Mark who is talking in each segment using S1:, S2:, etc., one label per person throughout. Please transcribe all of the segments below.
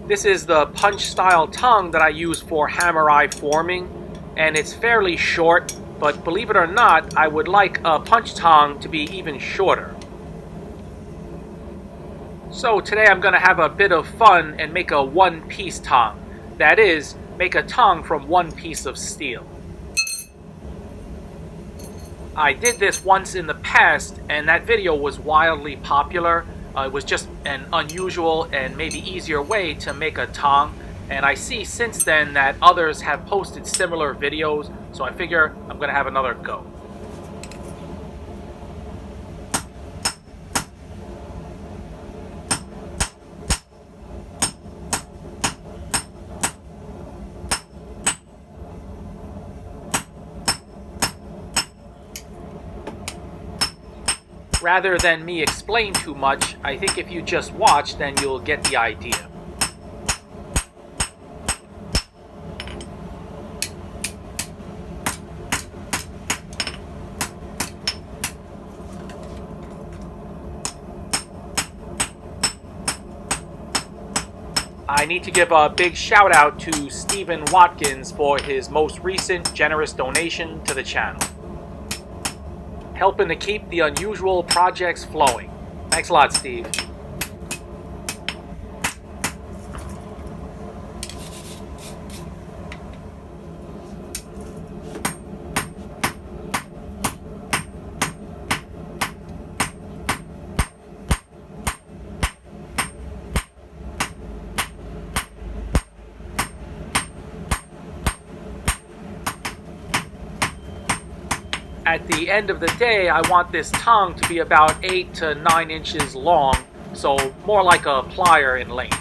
S1: This is the punch style tongue that I use for hammer eye forming, and it's fairly short, but believe it or not, I would like a punch tongue to be even shorter. So today I'm going to have a bit of fun and make a one-piece tongue. That is, make a tongue from one piece of steel. I did this once in the past, and that video was wildly popular. It was just an unusual and maybe easier way to make a tongue, and I see since then that others have posted similar videos, so I figure I'm going to have another go. Rather than me explain too much, I think if you just watch, then you'll get the idea. I need to give a big shout out to Stephen Watkins for his most recent generous donation to the channel, helping to keep the unusual projects flowing. Thanks a lot, Steve. At the end of the day, I want this tongue to be about 8 to 9 inches long, so more like a plier in length.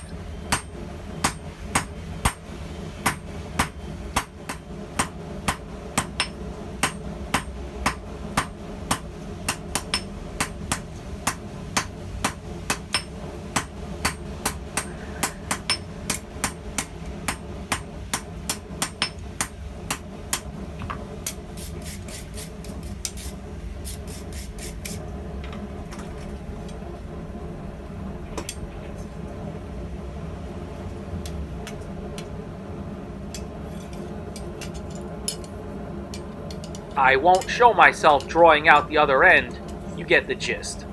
S1: I won't show myself drawing out the other end. You get the gist.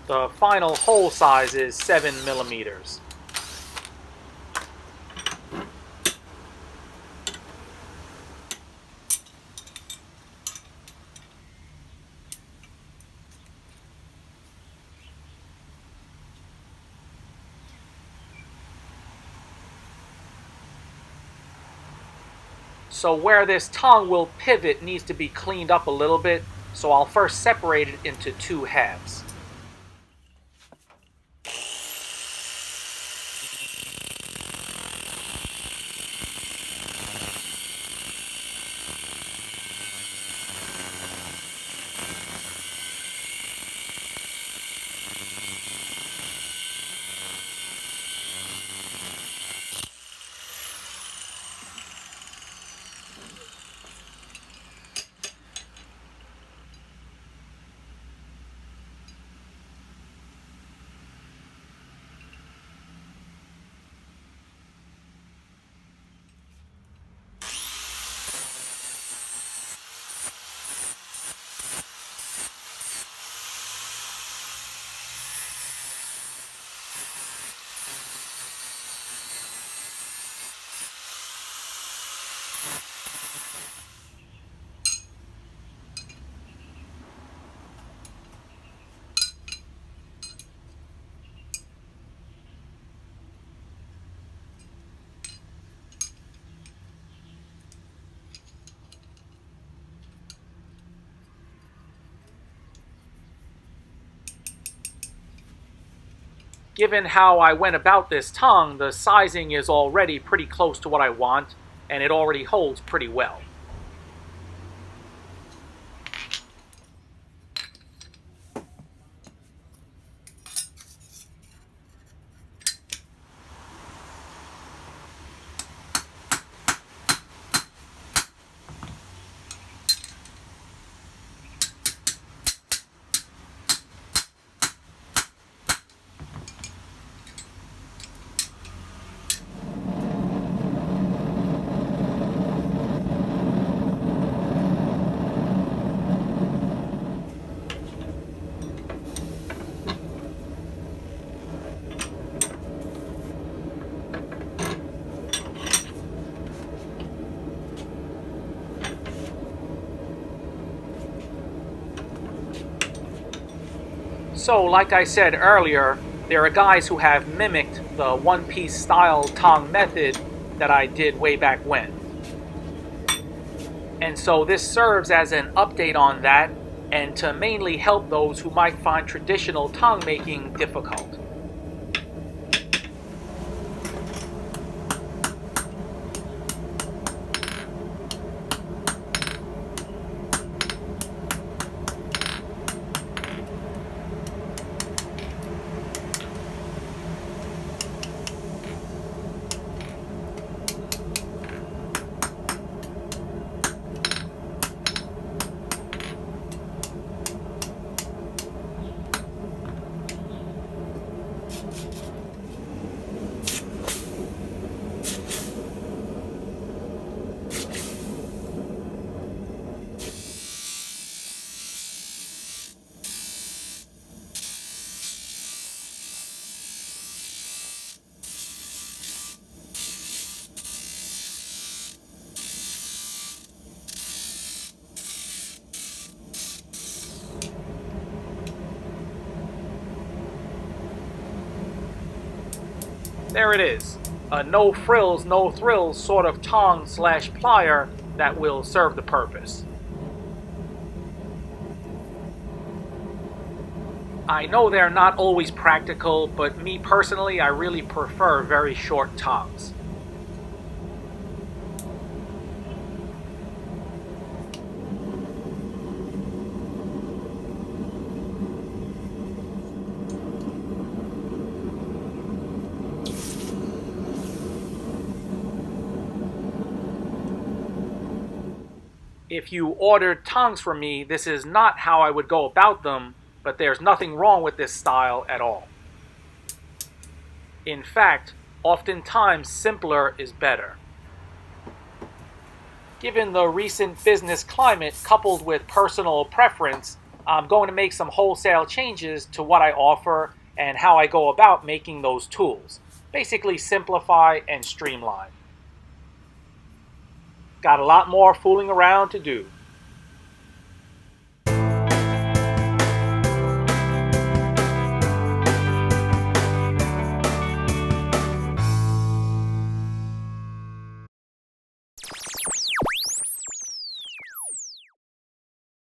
S1: The final hole size is 7 millimeters. So where this tongue will pivot needs to be cleaned up a little bit, so I'll first separate it into two halves. Given how I went about this tongue, the sizing is already pretty close to what I want, and it already holds pretty well. So, like I said earlier, there are guys who have mimicked the one-piece style Tong method that I did way back when. And so this serves as an update on that, and to mainly help those who might find traditional Tong making difficult. There it is, a no frills, no thrills sort of tong slash plier that will serve the purpose. I know they're not always practical, but me personally, I really prefer very short tongs. If you ordered tongs from me, this is not how I would go about them, but there's nothing wrong with this style at all. In fact, oftentimes simpler is better. Given the recent business climate coupled with personal preference, I'm going to make some wholesale changes to what I offer and how I go about making those tools. Basically simplify and streamline. Got a lot more fooling around to do.